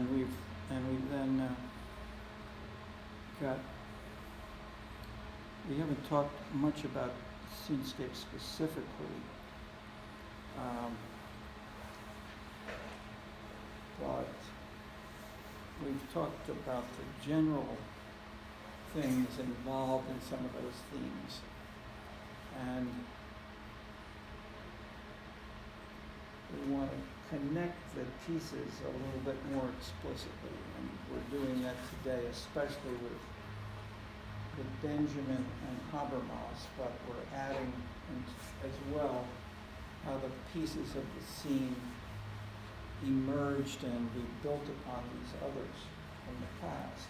and we then we haven't talked much about Scenescapes specifically, but we've talked about the general things involved in some of those themes, and we want to connect the pieces a little bit more explicitly, and we're doing that today, especially with Benjamin and Habermas, but we're adding as well how the pieces of the scene emerged and we built upon these others from the past.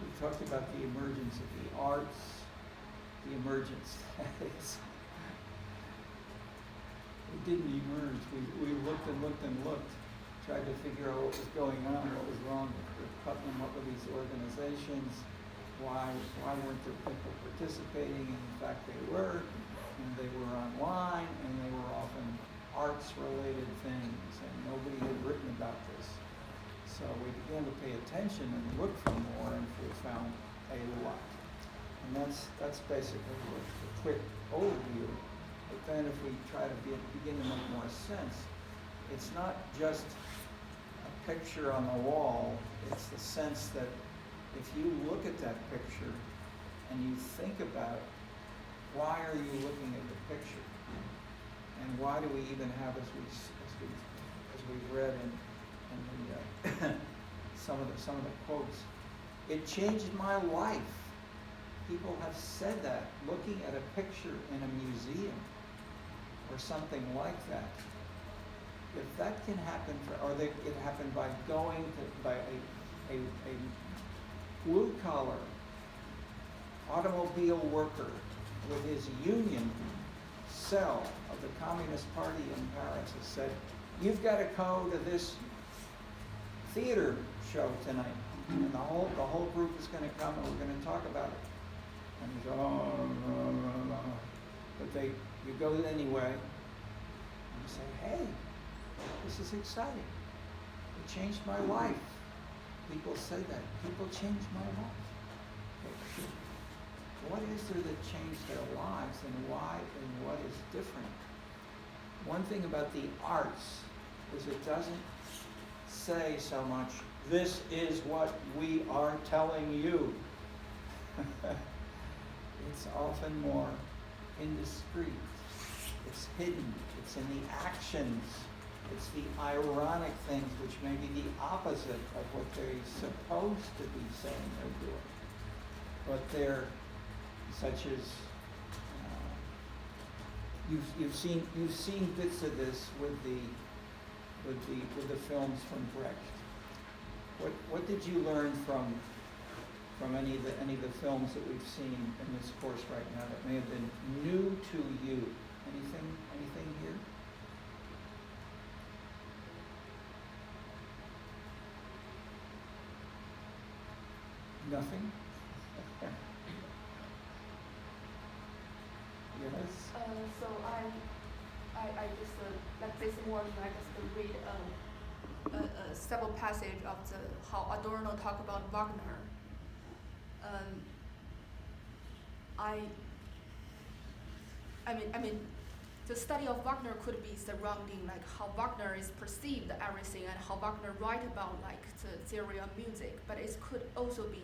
We talked about the emergence of the arts, the emergence. It didn't emerge. We looked and looked and looked, tried to figure out what was going on, what was wrong with Putnam, what were these organizations, why weren't there people participating? In fact, they were, and they were online, and they were often arts-related things, and nobody had written about this. So we began to pay attention and look for more, and we found a lot. And that's basically the quick overview. But then if we try to begin to make more sense, it's not just a picture on the wall, it's the sense that if you look at that picture and you think about why are you looking at the picture, and why do we even have, as we've read in the some of the quotes, it changed my life. People have said that, looking at a picture in a museum or something like that. If that can happen, it happened by going by a blue-collar automobile worker with his union cell of the Communist Party in Paris has said, you've got to go to this theater show tonight, and the whole group is going to come and we're going to talk about it. And he goes, oh, no. But you go anyway, and you say, hey, this is exciting. It changed my life. People say that. People changed my life. What is there that changed their lives, and why, and what is different? One thing about the arts is it doesn't say so much, this is what we are telling you. It's often more indiscreet. It's hidden. It's in the actions. It's the ironic things which may be the opposite of what they're supposed to be saying they're doing. But they're such as you've seen bits of this with the films from Brecht. What did you learn from any of the films that we've seen in this course right now that may have been new to you? Anything here? Nothing? Yes? So I just like this morning I just read several passages of how Adorno talked about Wagner. I mean, the study of Wagner could be surrounding like how Wagner is perceived everything and how Wagner write about like the theory of music, but it could also be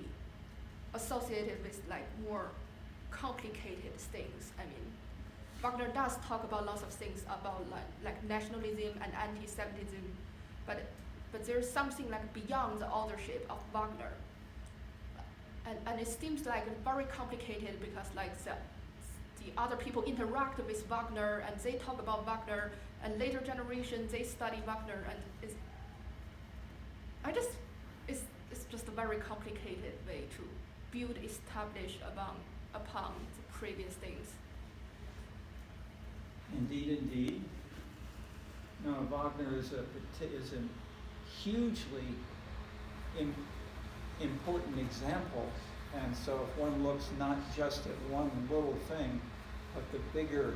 associated with like more complicated things. I mean, Wagner does talk about lots of things about like nationalism and anti-Semitism, but there's something like beyond the authorship of Wagner. And it seems like very complicated because like the other people interact with Wagner and they talk about Wagner, and later generations they study Wagner, and it's just a very complicated way to build, establish upon the previous things. Indeed. No, Wagner is a hugely important example. And so if one looks not just at one little thing, but the bigger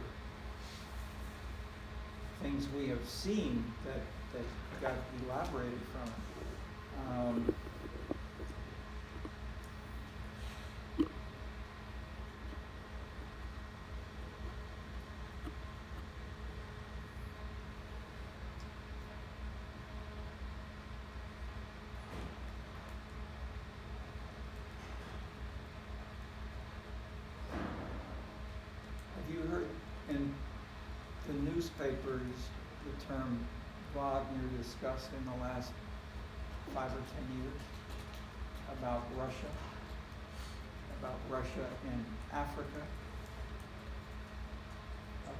things we have seen that got elaborated from it. Have you heard in the newspapers the term Wagner discussed in the last 5 or 10 years about Russia in Africa,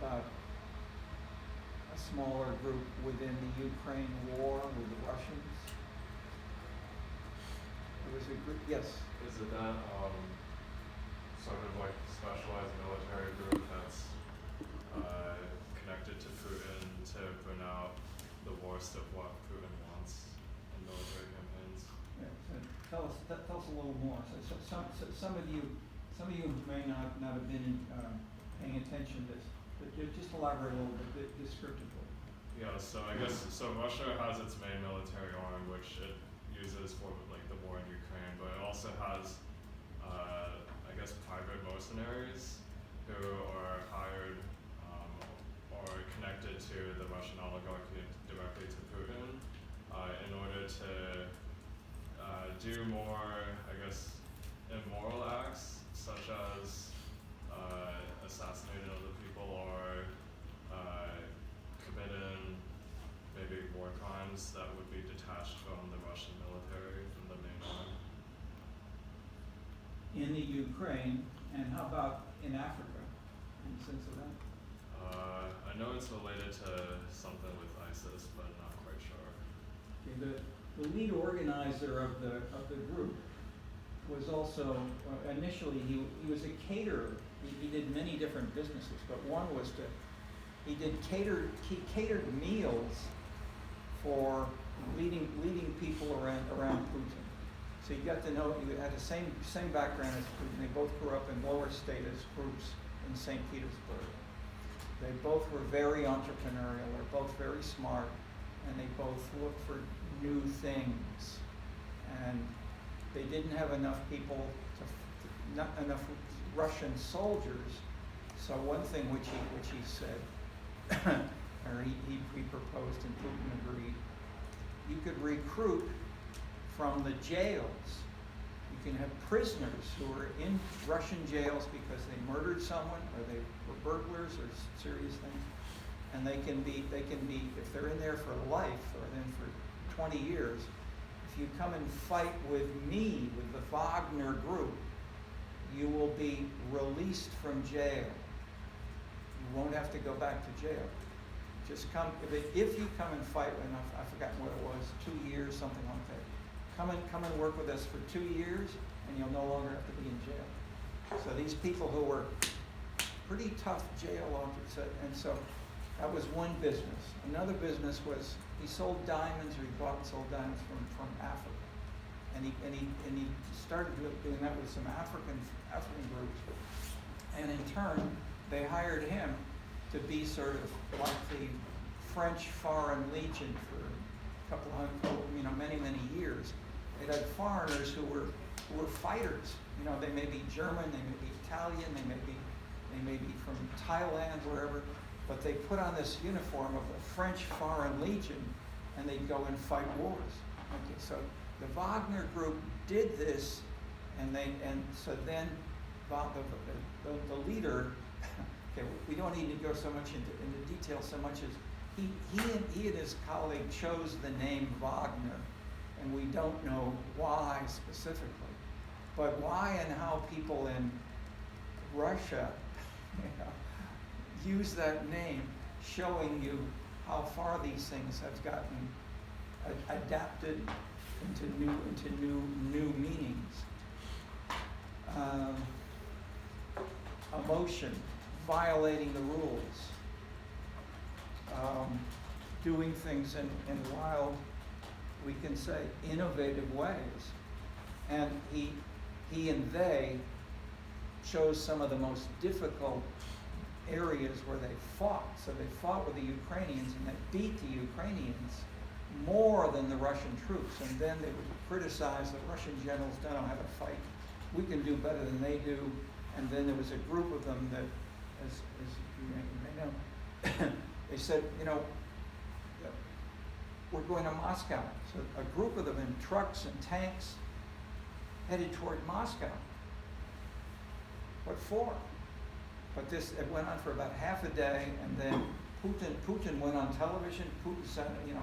about a smaller group within the Ukraine war with the Russians? There was a group, yes. Is it that sort of like specialized military group that's connected to Putin to bring out the worst of what Putin wants in military campaigns? Yeah, so tell us a little more. So some of you may not have been paying attention to this, but just elaborate a little bit descriptively. Yeah, so I guess Russia has its main military arm, which it uses for like the war in Ukraine, but it also has I guess private mercenaries who are hired or connected to the Russian oligarchy directly to Putin in order to do more, I guess, immoral acts such as assassinating other people or committing maybe war crimes that would be detached from the Russian military, from the main arm. In the Ukraine, and how about in Africa? Any sense of that? I know it's related to something with ISIS, but not quite sure. Okay, the lead organizer of the group was also initially he was a caterer. He did many different businesses, but one was he catered meals for leading people around Putin. So you got to know he had the same background as Putin. They both grew up in lower status groups in St. Petersburg. They both were very entrepreneurial. They're both very smart, and they both looked for new things. And they didn't have enough people not enough Russian soldiers. So one thing which he said, or he proposed and Putin agreed, you could recruit from the jails. You can have prisoners who are in Russian jails because they murdered someone or they were burglars or serious things, and they can be if they're in there for life or then for 20 years. If you come and fight with me, with the Wagner group, you will be released from jail. You won't have to go back to jail. Just come, if you come and fight enough, I've forgotten what it was, 2 years, something like that. Come and work with us for 2 years, and you'll no longer have to be in jail. So these people who were pretty tough jail officers, and so that was one business. Another business was he sold diamonds, or he bought and sold diamonds from Africa, and he started doing that with some African groups, and in turn they hired him to be sort of like the French Foreign Legion for a couple hundred, many years. It had foreigners who were fighters. They may be German, they may be Italian, they may be from Thailand, wherever, but they put on this uniform of the French Foreign Legion, and they'd go and fight wars. Okay, so the Wagner group did this, and so then the leader. Okay, we don't need to go so much into detail so much as he and his colleague chose the name Wagner, and we don't know why specifically, but why and how people in Russia use that name, showing you how far these things have gotten adapted into new meanings. Emotion, violating the rules, doing things in we can say, innovative ways. And he and they chose some of the most difficult areas where they fought. So they fought with the Ukrainians, and they beat the Ukrainians more than the Russian troops. And then they would criticize the Russian generals don't know how to fight. We can do better than they do. And then there was a group of them that, as you may know, they said, you know, we're going to Moscow. So a group of them in trucks and tanks headed toward Moscow. What for? But it went on for about half a day, and then Putin went on television. Putin said, you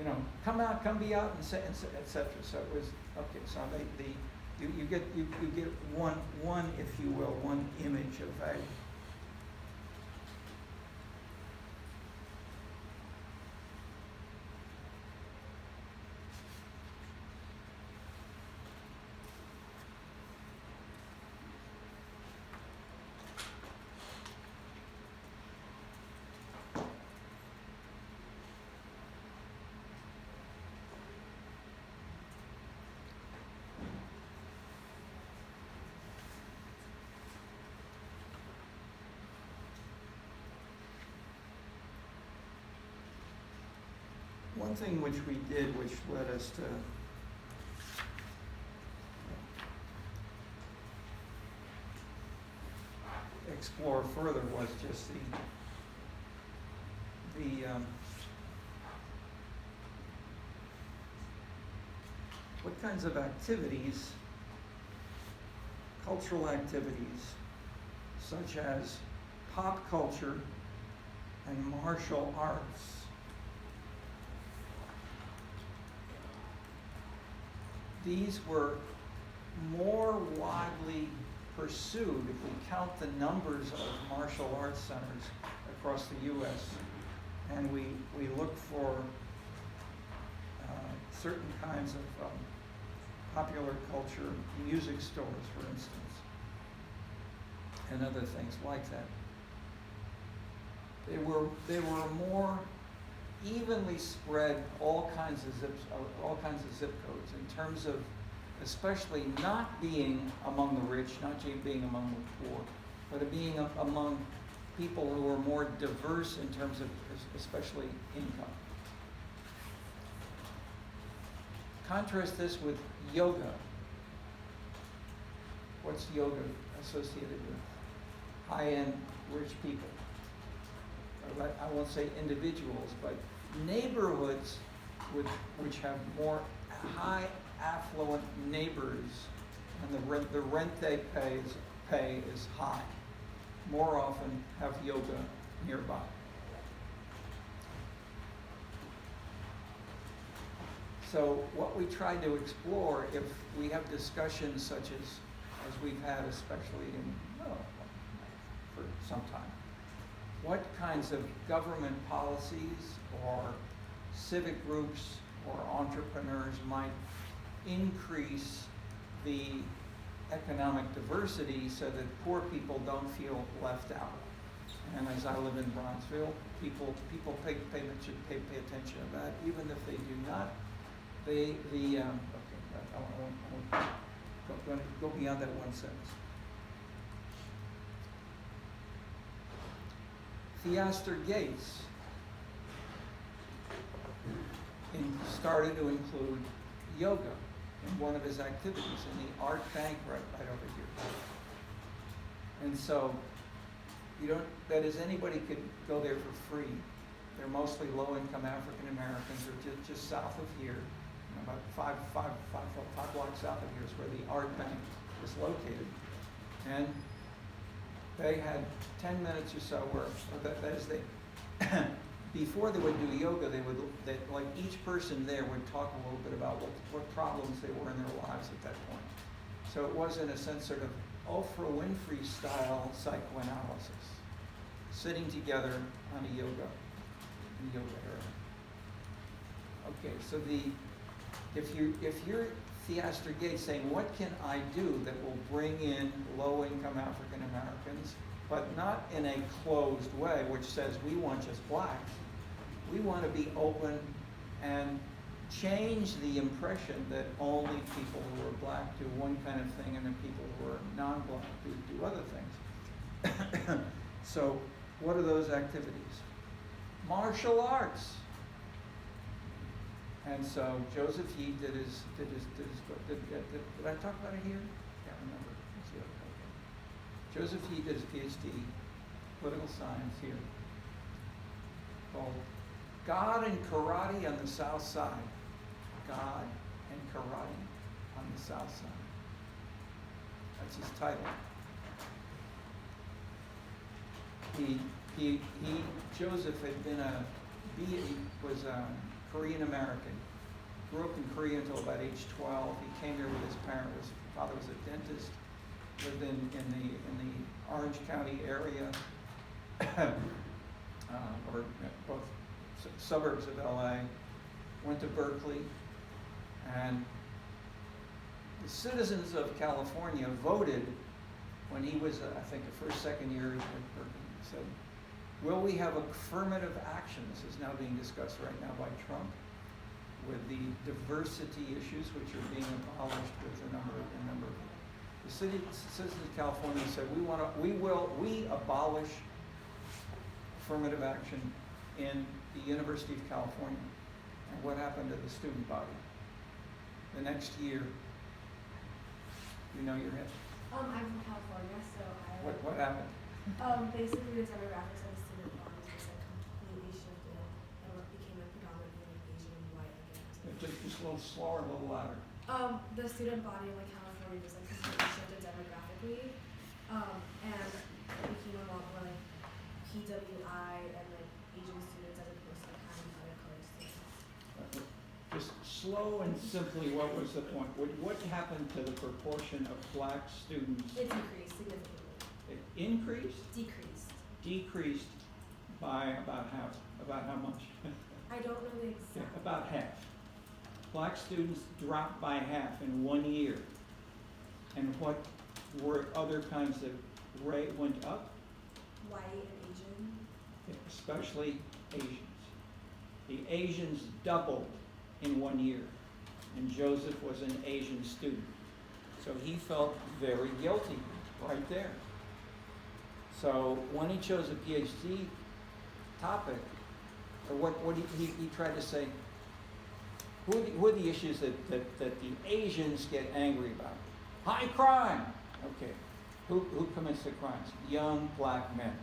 know, come out, come be out, and say, etc. So it was okay. So you get one, if you will, one image of a. One thing which we did, which led us to explore further, was just what kinds of activities, cultural activities, such as pop culture and martial arts, these were more widely pursued if we count the numbers of martial arts centers across the U.S. and we look for certain kinds of popular culture, music stores, for instance, and other things like that. They were more evenly spread all kinds of zip codes in terms of especially not being among the rich, not being among the poor, but being among people who are more diverse in terms of especially income. Contrast this with yoga. What's yoga associated with? High-end rich people. I won't say individuals, but neighborhoods which have more high affluent neighbors, and the rent they pay is high, more often have yoga nearby. So what we try to explore, if we have discussions such as we've had, especially for some time, what kinds of government policies or civic groups or entrepreneurs might increase the economic diversity so that poor people don't feel left out. And as I live in Bronzeville, people pay attention to that, even if they do not. I won't go beyond that one sentence. Theaster Gates started to include yoga in one of his activities in the art bank right over here. And so, anybody could go there for free. They're mostly low-income African Americans, or just south of here, about five blocks south of here is where the art bank is located. And they had 10 minutes or so where, that is, before they would do yoga, like each person there would talk a little bit about what problems they were in their lives at that point. So it was, in a sense, sort of Oprah Winfrey style psychoanalysis, sitting together on a yoga area. Okay, so if you're Theaster Gates saying, what can I do that will bring in low-income African Americans, but not in a closed way, which says we want just blacks. We want to be open and change the impression that only people who are black do one kind of thing and then people who are non-black do other things. So what are those activities? Martial arts. And so Joseph Yee did I talk about it here? Can't remember. Let's see what I did. Joseph Yee did his PhD, political science here, called God and Karate on the South Side. God and Karate on the South Side. That's his title. Joseph had been was a Korean American. Grew up in Korea until about age 12. He came here with his parents. His father was a dentist. Lived in the Orange County area, or both suburbs of LA. Went to Berkeley, and the citizens of California voted when he was, I think, the first, second year at Berkeley. Said, will we have affirmative action? This is now being discussed right now by Trump, with the diversity issues which are being abolished with a number of the citizens of California said we abolish affirmative action in the University of California. And what happened to the student body? The next year, you know your head. I'm from California, so I. What happened? Basically, the demographics of the student body just like completely shifted, and what became a predominantly Asian and white again. Just a little slower, a little louder. The student body in like California just like completely shifted demographically, and it became a lot more like PWI and like Asian students as opposed to like having other colored students. Just slow and simply, what was the point? What happened to the proportion of black students? It decreased significantly. It increased? Decreased. Decreased by about half. About how much? I don't know the exact. About half. Black students dropped by half in 1 year. And what were other kinds of rate went up? White and Asian. Especially Asians. The Asians doubled in 1 year. And Joseph was an Asian student. So he felt very guilty right there. So when he chose a PhD topic, or what he tried to say, who are the issues that the Asians get angry about? High crime. Okay. Who commits the crimes? Young black men.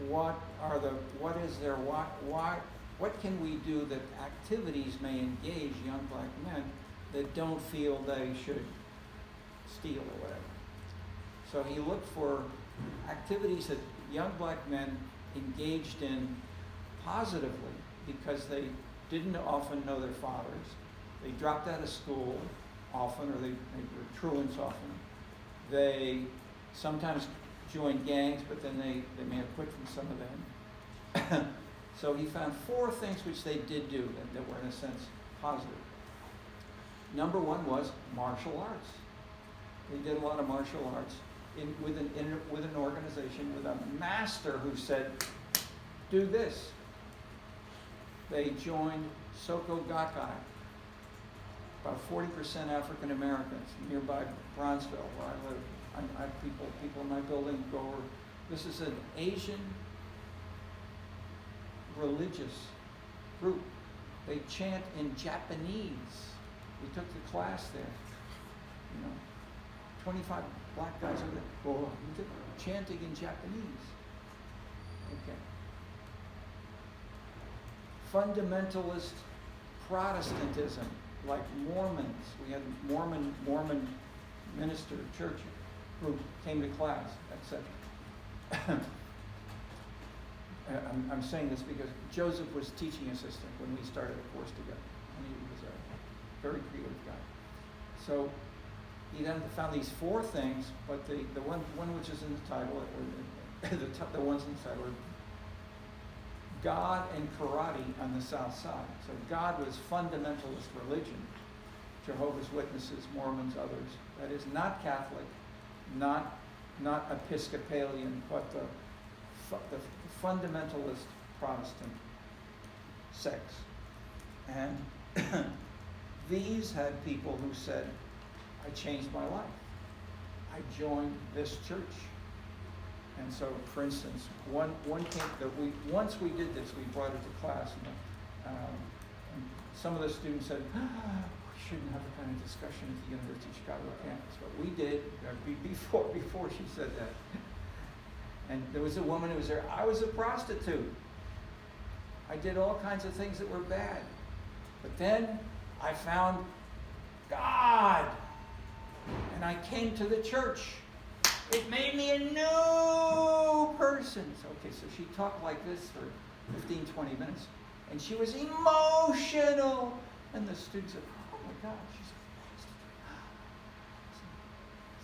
What can we do that activities may engage young black men that don't feel they should steal or whatever? So he looked for activities that young black men engaged in positively because they didn't often know their fathers. They dropped out of school often, or they were truants often. They sometimes joined gangs, but then they may have quit from some of them. So he found 4 things which they did do that were in a sense positive. Number 1 was martial arts. They did a lot of martial arts with an organization, with a master who said, do this. They joined Soko Gakkai, about 40% African Americans, nearby Bronzeville, where I live. I have people in my building go over. This is an Asian religious group. They chant in Japanese. We took the class there. 25 black guys over there. Oh, chanting in Japanese. Okay. Fundamentalist Protestantism, like Mormons. We had Mormon minister church who came to class, etc. I'm saying this because Joseph was teaching assistant when we started the course together, and he was a very creative guy. So he then found these 4 things, but the one which is in the title, or the ones in the title, are God and karate on the South Side. So God was fundamentalist religion, Jehovah's Witnesses, Mormons, others. That is not Catholic, not Episcopalian, but the fundamentalist Protestant sex. And these had people who said, I changed my life. I joined this church. And so, for instance, one came that once we did this, we brought it to class, and some of the students said, we shouldn't have the kind of discussion at the University of Chicago campus, but we did before she said that. And there was a woman who was there. I was a prostitute. I did all kinds of things that were bad. But then I found God, and I came to the church. It made me a new person. Okay, so she talked like this for 15, 20 minutes. And she was emotional. And the students said, oh my God, she's a prostitute.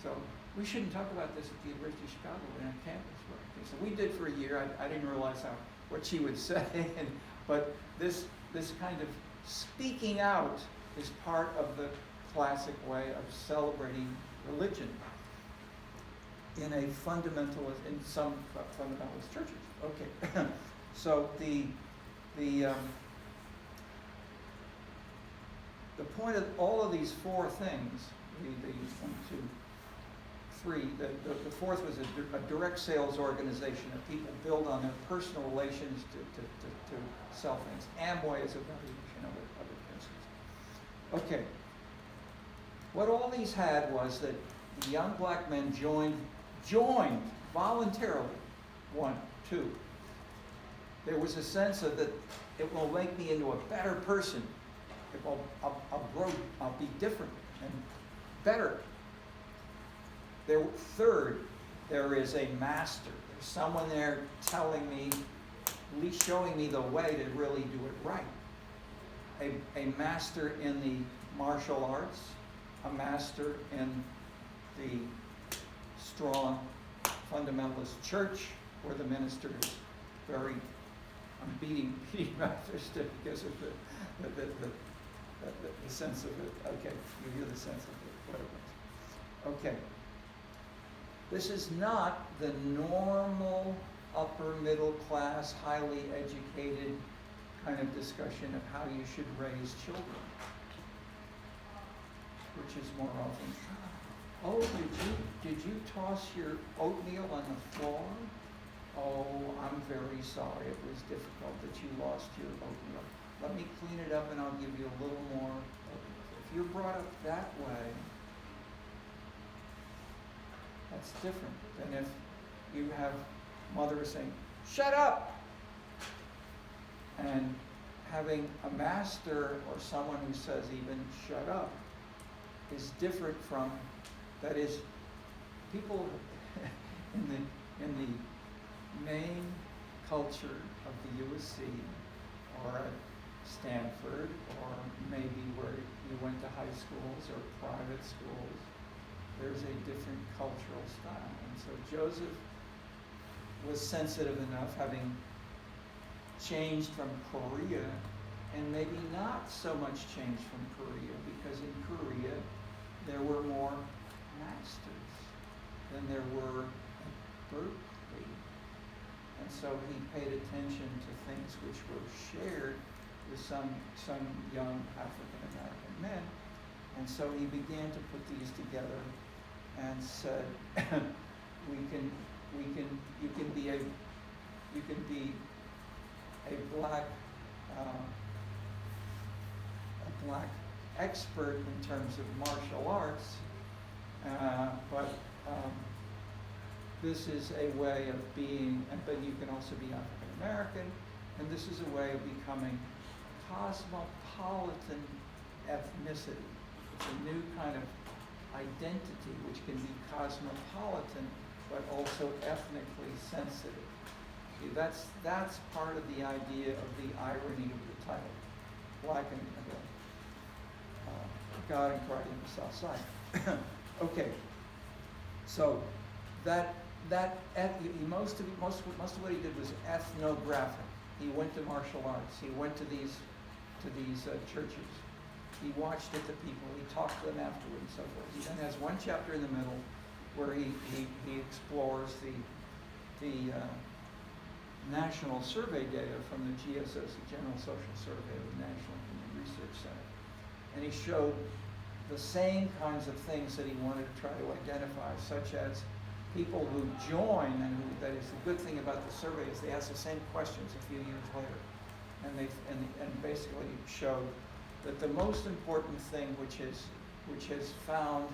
So we shouldn't talk about this at the University of Chicago on campus. Okay, so we did for a year. I didn't realize what she would say. But this kind of speaking out is part of the classic way of celebrating religion in some fundamentalist churches. Okay, so the point of all of these four things, the 1, 2, 3, the fourth was a direct sales organization that people build on their personal relations to sell things. Amway is a variation of other principles. Okay. What all these had was that the young black men joined voluntarily. 1, 2. There was a sense of that it will make me into a better person. I'll grow, I'll be different and better. Third, there is a master. There's someone there telling me, at least showing me the way to really do it right. A master in the martial arts, a master in the strong fundamentalist church, where the minister is very, I'm beating my fist because of the sense of it. Okay, you hear the sense of it, what it was. Okay. This is not the normal upper middle class, highly educated kind of discussion of how you should raise children, which is more often, oh, did you toss your oatmeal on the floor? Oh, I'm very sorry. It was difficult that you lost your oatmeal. Let me clean it up and I'll give you a little more. If you're brought up that way, that's different than if you have mother saying, shut up! And having a master or someone who says even shut up is different from, that is, people in the main culture of the USC or at Stanford or maybe where you went to high schools or private schools, there's a different cultural style. And so Joseph was sensitive enough, having changed from Korea, and maybe not so much changed from Korea, because in Korea there were more masters than there were at Berkeley. And so he paid attention to things which were shared with some young African American men. And so he began to put these together and said, you can be a black expert in terms of martial arts, but this is a way of being, but you can also be African American, and this is a way of becoming cosmopolitan ethnicity. It's a new kind of identity which can be cosmopolitan but also ethnically sensitive. See, that's part of the idea of the irony of the title, Black and God and Karate in the South Side. Okay, so most of what he did was ethnographic. He went to martial arts. He went to these churches. He watched at the people. He talked to them afterward and so forth. He then has one chapter in the middle where he explores the national survey data from the GSOC, General Social Survey of the National Human Research Center. And he showed the same kinds of things that he wanted to try to identify, such as people who join, and who, that is the good thing about the survey is they ask the same questions a few years later. And and basically showed that the most important thing which has found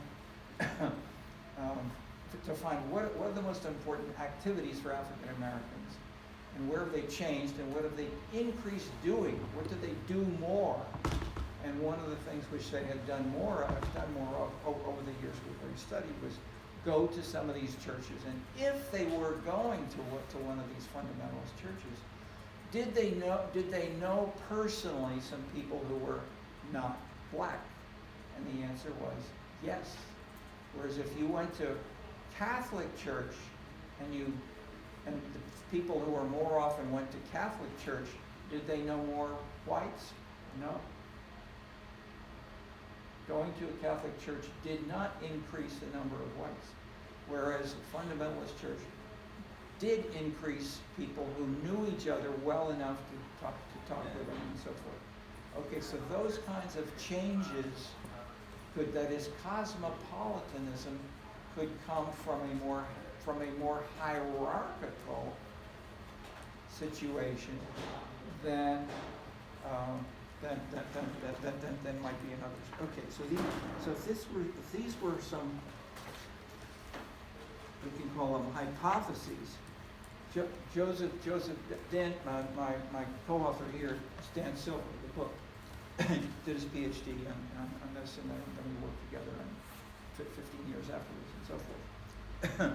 to find what are the most important activities for African Americans, and where have they changed, and what have they increased doing? What did they do more? And one of the things which they had done more of over the years we studied was go to some of these churches, and if they were going to one of these fundamentalist churches, did they know personally some people who were not black? And the answer was yes. Whereas if you went to Catholic church and the people who were more often went to Catholic church, did they know more whites? No. Going to a Catholic church did not increase the number of whites, whereas a fundamentalist church did increase people who knew each other well enough to talk with them and so forth. Okay, so those kinds of changes that is cosmopolitanism could come from a more hierarchical situation than might be in others. Okay, so if these were some, we can call them hypotheses. Joseph Dan, my co-author here, Dan Silver, the book, did his PhD on this, and then we worked together and 15 years afterwards and so forth.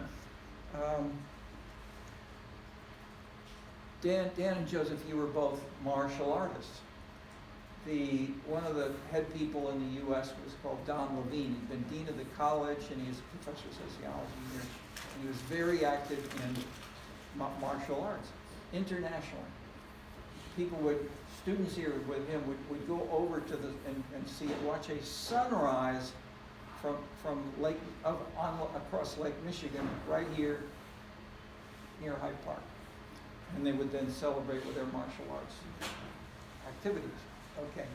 Dan and Joseph, you were both martial artists. One of the head people in the U.S. was called Don Levine. He'd been dean of the college, and he was a professor of sociology here. And he was very active in martial arts internationally. Students here with him would go over to and watch a sunrise from across Lake Michigan right here near Hyde Park, and they would then celebrate with their martial arts activities. Okay,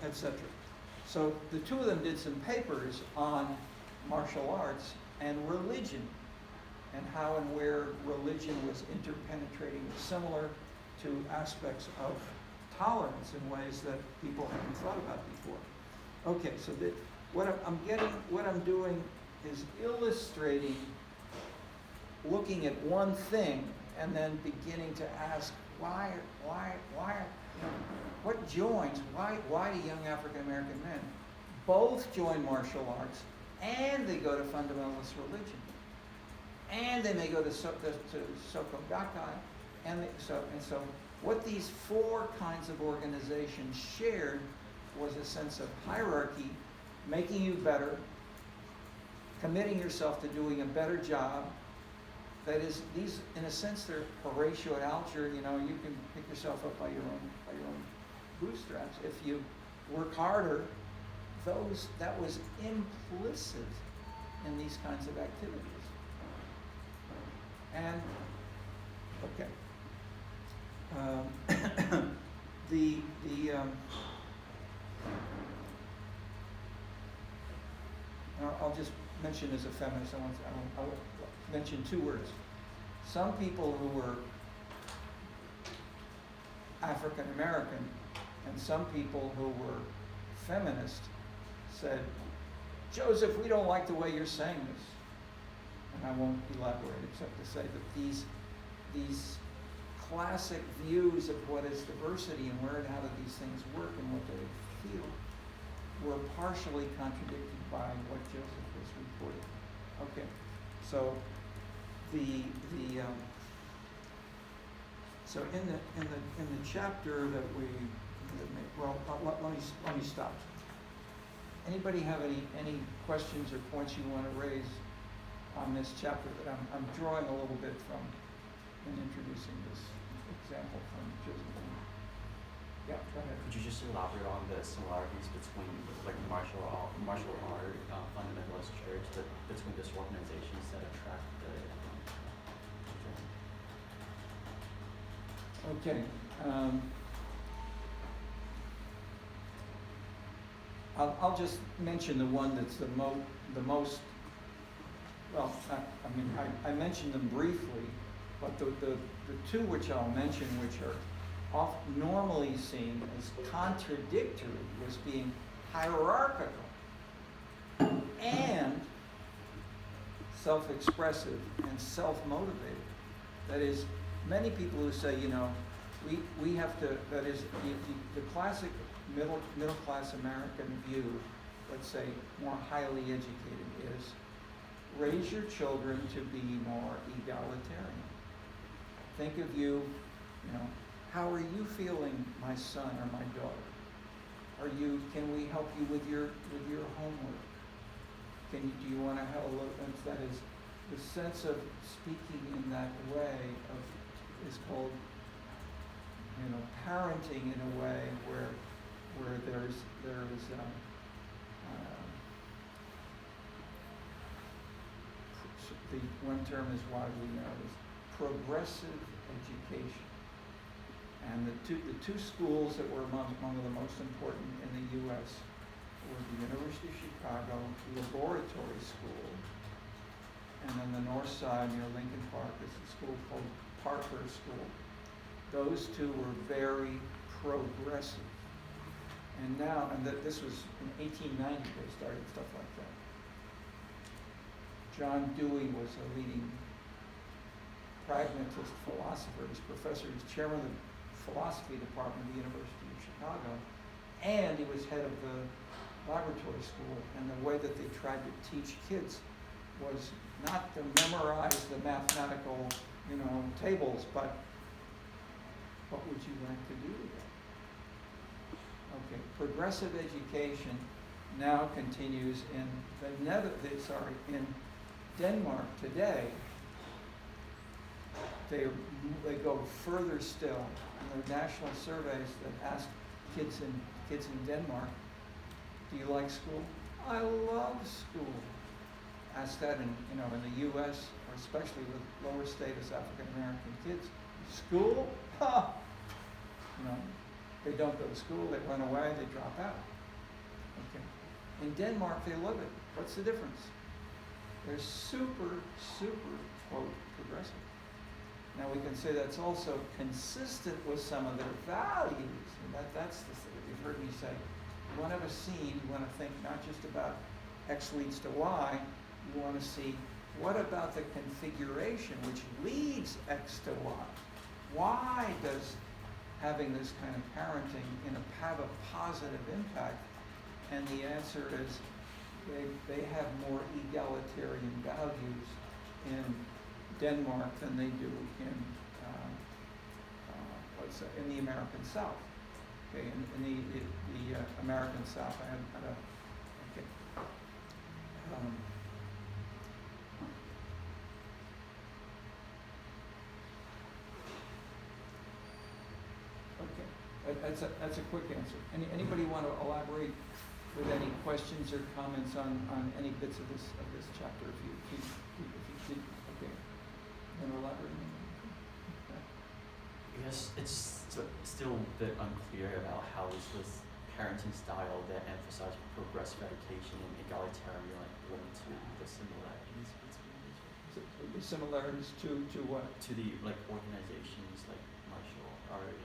etc. So the two of them did some papers on martial arts and religion, and how and where religion was interpenetrating, similar to aspects of tolerance in ways that people hadn't thought about before. Okay, so what I'm doing is illustrating, looking at one thing, and then beginning to ask why, what joins? Why do young African American men both join martial arts, and they go to fundamentalist religion, and they may go to Soko Gakkai, and so what these four kinds of organizations shared was a sense of hierarchy, making you better, committing yourself to doing a better job. That is, these, in a sense, they're Horatio and Alger. You can pick yourself up by your own bootstraps. If you work harder, that was implicit in these kinds of activities. And okay, I'll just mention as a feminist. I'll mention two words. Some people who were African American and some people who were feminist said, Joseph, we don't like the way you're saying this. And I won't elaborate except to say that these classic views of what is diversity and where and how do these things work and what they feel were partially contradicted by what Joseph was reporting. Okay, so so in the chapter that let me stop. Anybody have any questions or points you want to raise on this chapter that I'm drawing a little bit from in introducing this example from Joseph? Yeah, go ahead. Could you just elaborate on the similarities between like martial art fundamentalist church, between these organizations that attract the Okay. I'll just mention the one that's the most, well, I mentioned them briefly, but the two which I'll mention, which are normally seen as contradictory, was being hierarchical and self-expressive and self-motivated. That is, many people who say, we have to, that is, the classic middle class American view, let's say more highly educated, is raise your children to be more egalitarian. Think of you, how are you feeling, my son or my daughter? Can we help you with your homework? Do you want to help? That is, the sense of speaking in that way is called, parenting in a way where there's the one term is widely known as progressive education. And the two schools that were among the most important in the U.S. were the University of Chicago Laboratory School, and then the north side near Lincoln Park is a school called Parker School. Those two were very progressive. And this was in 1890 they started stuff like that. John Dewey was a leading pragmatist philosopher. He's professor, he's chairman of the philosophy department of the University of Chicago, and he was head of the laboratory school. And the way that they tried to teach kids was not to memorize the mathematical, tables, but what would you like to do with it? Okay, progressive education now continues in in Denmark today. They go further still. And there are national surveys that ask kids in Denmark, do you like school? I love school. Ask that in the U.S., or especially with lower status African American kids. School? Ha! They don't go to school, they run away, they drop out. Okay. In Denmark, they love it. What's the difference? They're super, quote, progressive. Now we can say that's also consistent with some of their values. And that's the thing. You've heard me say, you want to have a scene, you want to think not just about X leads to Y, you want to see what about the configuration which leads X to Y? Why does having this kind of parenting have a positive impact? And the answer is they have more egalitarian values in Denmark than they do in in the American South. Okay, in the American South, I had a okay. Okay, that's a quick answer. Anybody want to elaborate with any questions or comments on any bits of this chapter? If you did, okay. Want to elaborate? Okay. I guess it's still a bit unclear about how this was parenting style that emphasized progressive education and egalitarian linked to the similarities between these. The similarities to what? To the organizations like martial art.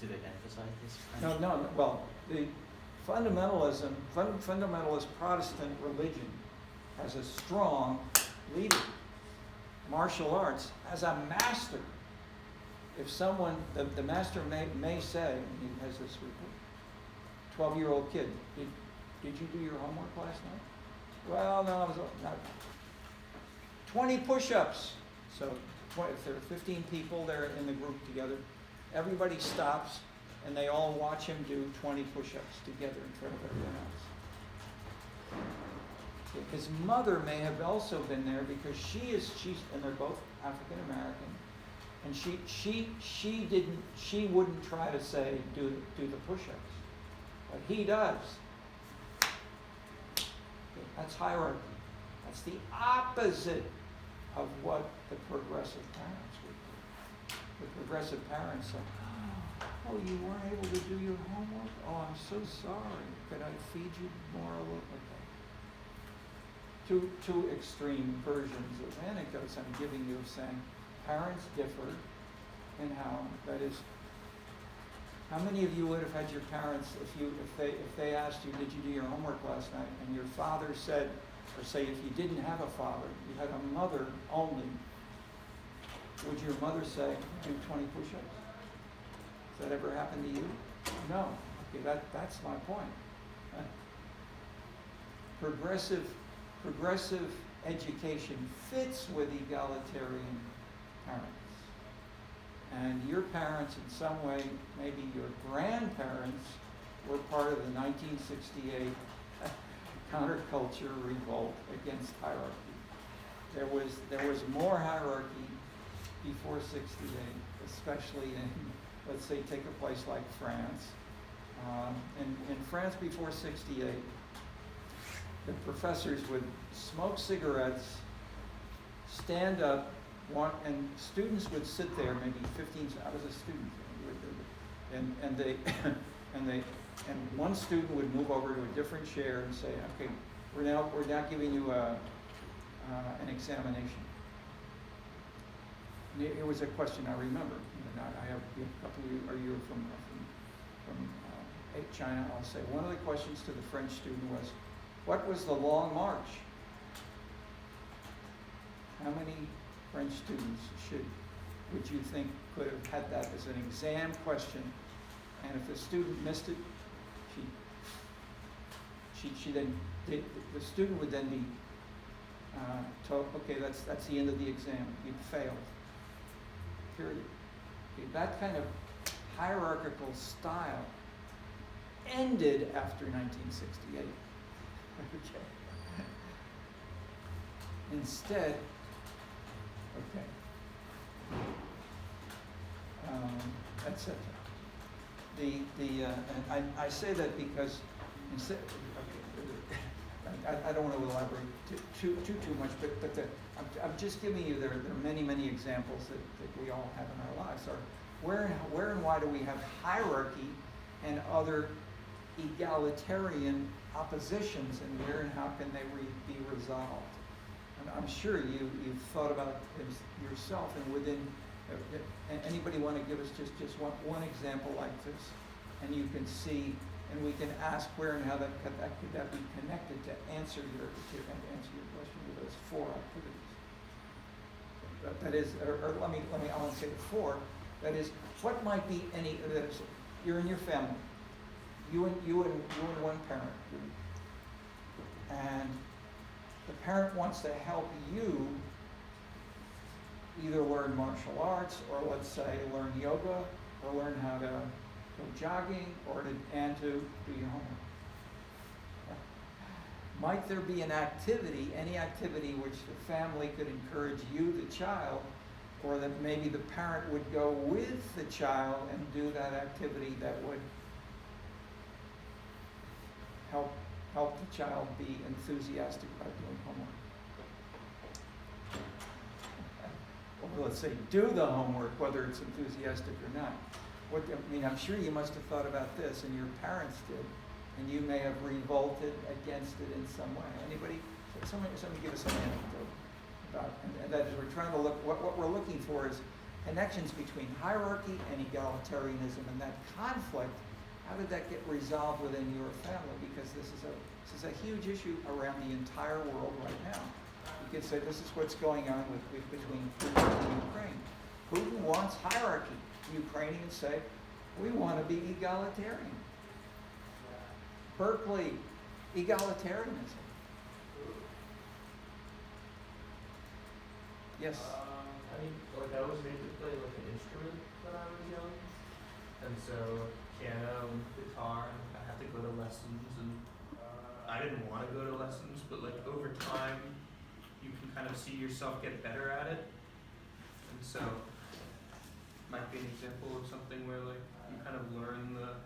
Do they emphasize this? No. Well, the fundamentalist Protestant religion has a strong leader. Martial arts has a master. If someone, the master may say, he has this report, 12-year-old kid, did you do your homework last night? Well, no, I was not. 20 push-ups. So if there are 15 people, they're in the group together. Everybody stops, and they all watch him do 20 push-ups together in front of everyone else. His mother may have also been there because she's and they're both African American, and she wouldn't try to say do the push-ups, but he does. Okay, that's hierarchy. That's the opposite of what the progressive parents would do. The progressive parents say, oh, you weren't able to do your homework? Oh, I'm so sorry. Could I feed you more? Okay. Two extreme versions of anecdotes I'm giving you of saying parents differ in how, that is, how many of you would have had your parents, if they asked you, did you do your homework last night, and your father said, or say if you didn't have a father, you had a mother only, would your mother say, do 20 push-ups? Has that ever happened to you? No. Okay, that's my point. Progressive education fits with egalitarian parents. And your parents, in some way, maybe your grandparents, were part of the 1968 counterculture revolt against hierarchy. There was more hierarchy before 68, especially in, let's say, take a place like France. In France before 68, the professors would smoke cigarettes, stand up, and students would sit there, maybe 15. I was a student, and one student would move over to a different chair and say, "Okay, we're now giving you an examination." And it was a question I remember. And I have a couple of you. Are you from China? I'll say one of the questions to the French student was, "What was the Long March?" How many French students would you think could have had that as an exam question? And if the student missed it, the student would then be told, okay, that's the end of the exam. You failed. Period. Okay, that kind of hierarchical style ended after 1968. Okay. Instead, okay. Etc. And I say that because instead, okay, I don't want to elaborate too much, but I'm just giving you there are many examples that we all have in our lives. Where and why do we have hierarchy and other egalitarian oppositions, and where and how can they be resolved? And I'm sure you've thought about it yourself, and within. Anybody want to give us just one example like this, and you can see, and we can ask where and how could that be connected to answer your question with those four activities. That is, or let me I want to say the four. That is, what might be any? That is, you're in your family, you and one parent, and the parent wants to help you either learn martial arts, or let's say learn yoga, or learn how to go jogging, and to do your homework. Might there be an activity, any activity which the family could encourage you, the child, or that maybe the parent would go with the child and do that activity that would help the child be enthusiastic about doing homework? Or let's say do the homework, whether it's enthusiastic or not. I'm sure you must have thought about this, and your parents did, and you may have revolted against it in some way. Anybody? Somebody give us an anecdote about, and that is, we're trying to look. What we're looking for is connections between hierarchy and egalitarianism, and that conflict. How did that get resolved within your family? Because this is a huge issue around the entire world right now. You could say this is what's going on between Putin and Ukraine. Putin wants hierarchy. Ukrainians say, we want to be egalitarian. Berkeley, egalitarianism. Yes? I was made to play like an instrument when I was young. And so piano and guitar, and I had to go to lessons, and I didn't want to go to lessons, but like over time, you can kind of see yourself get better at it. And so might be an example of something where like you kind of learn the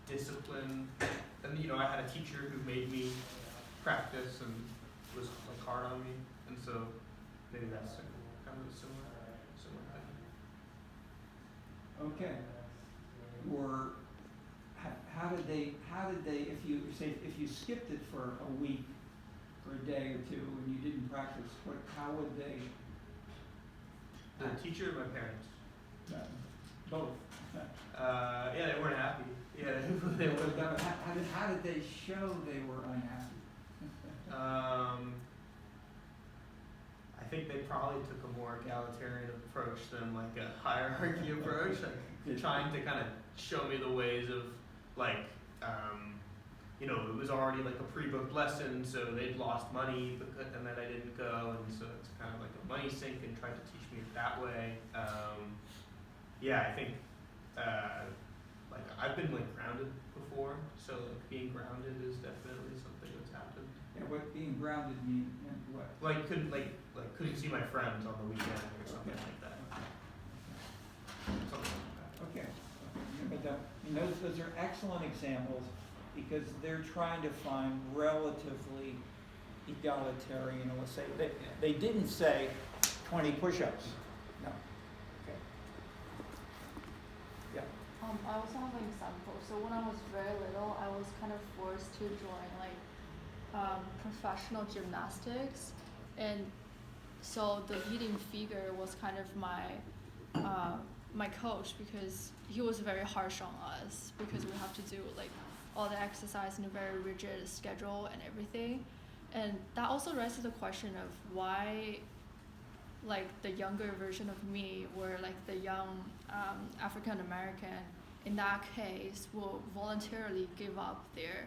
discipline. And I had a teacher who made me practice and was like hard on me. And so maybe that's kind of a similar thing. Okay. Or how did they, if you skipped it for a week, for a day or two, and you didn't practice, how would they? The teacher or my parents? Both. Yeah, they weren't happy. Yeah, they weren't. How did they show they were unhappy? I think they probably took a more egalitarian approach than like a hierarchy approach, like trying to kind of show me the ways of like, you know, it was already like a pre-booked lesson, so they'd lost money and then I didn't go, and so it's kind of like a money sink, and tried to teach me it that way. Yeah, I think like I've been like grounded before, so like being grounded is definitely something that's happened. Yeah, what being grounded mean? What? Like couldn't see my friends on the weekend or something like that. Something like that. Okay. But those are excellent examples, because they're trying to find relatively egalitarian, let's say, they didn't say 20 push-ups. No. Okay. Yeah. I also have an example. So when I was very little, I was kind of forced to join like professional gymnastics, and so the leading figure was kind of my coach, because he was very harsh on us, because we have to do like all the exercise in a very rigid schedule and everything. And that also raises the question of why like the younger version of me, or like the young African American in that case, will voluntarily give up their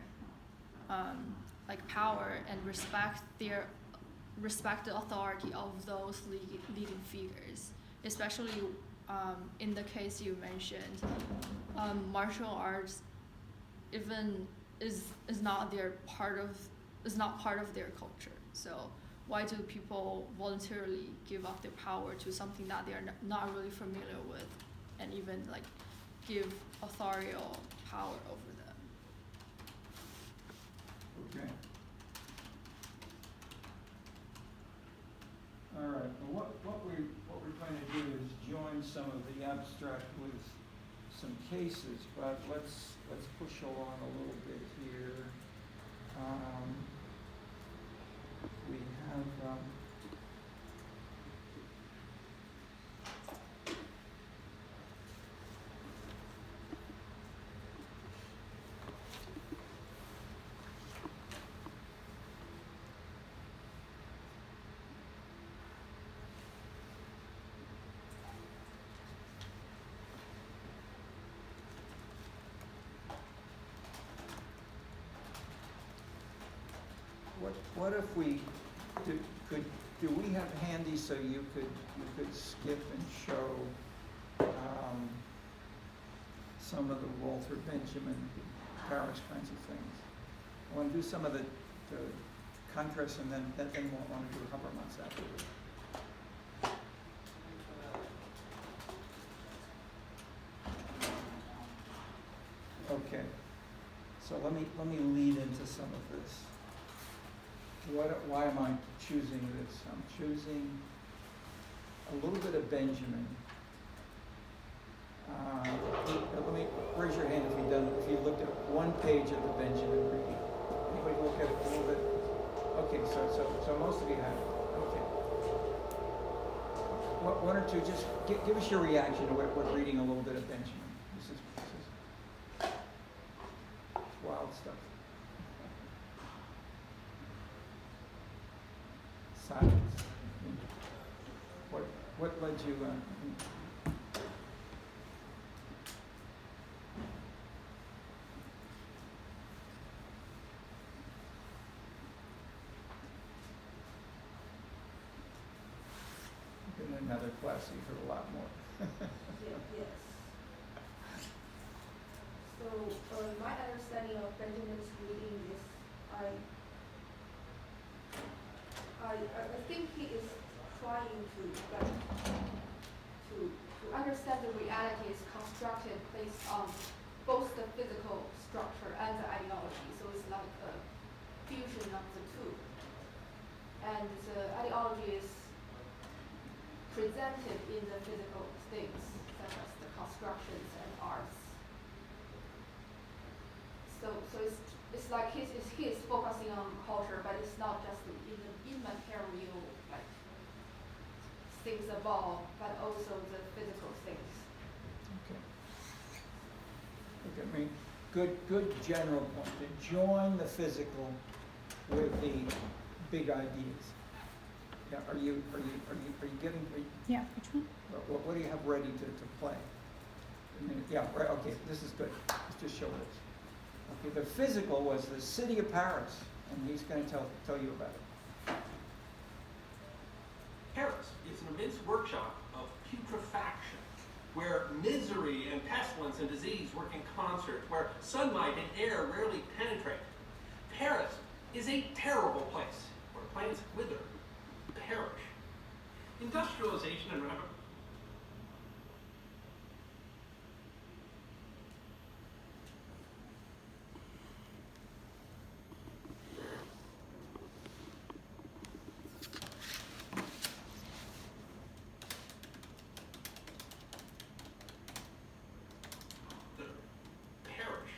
like power and respect the authority of those leading figures, especially in the case you mentioned. Martial arts even is not part of their culture. So why do people voluntarily give up their power to something that they are not really familiar with, and even like give authorial power over them? Okay. All right. Well, what we're going to do is join some of the abstract with some cases, but let's push along a little bit here. We have. What if we do we have handy so you could skip and show some of the Walter Benjamin Paris kinds of things? I want to do some of the contrasts, and then we'll want to do Habermas afterwards. Okay, so let me lead into some of this. Why am I choosing this? I'm choosing a little bit of Benjamin. Raise your hand if you looked at one page of the Benjamin reading. Anybody look at it a little bit? Okay, so most of you have it. Okay. One or two, just give us your reaction to what reading a little bit of Benjamin. This is wild stuff. Silence. What led you? In another class, you heard a lot more. Yes. So my understanding of Benjamin's reading is I think he is trying to understand the reality is constructed based on both the physical structure and the ideology. So it's like a fusion of the two. And the ideology is presented in the physical things, such as the abstractions and arts. So it's like he's focusing on culture, but it's not just in the immaterial like things above, but also the physical things. Okay. Okay, I mean, good general point, to join the physical with the big ideas. Yeah, are you getting, Yeah, which one? what do you have ready to play? I mean, yeah, right, okay, this is good, let's just show this. Okay, the physical was the city of Paris, and he's gonna tell you about it. Paris is an immense workshop of putrefaction, where misery and pestilence and disease work in concert, where sunlight and air rarely penetrate. Paris is a terrible place, where plants wither, perish. Industrialization and rapid perish.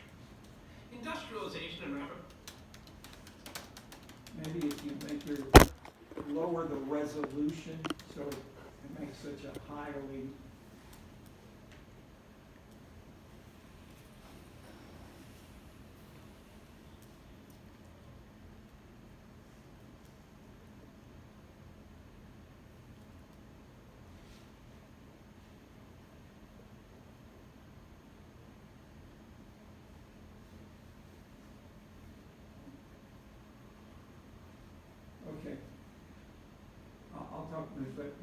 Industrialization and rapid Maybe if you lower the resolution, so it makes such a highly, okay. I'll talk with you, but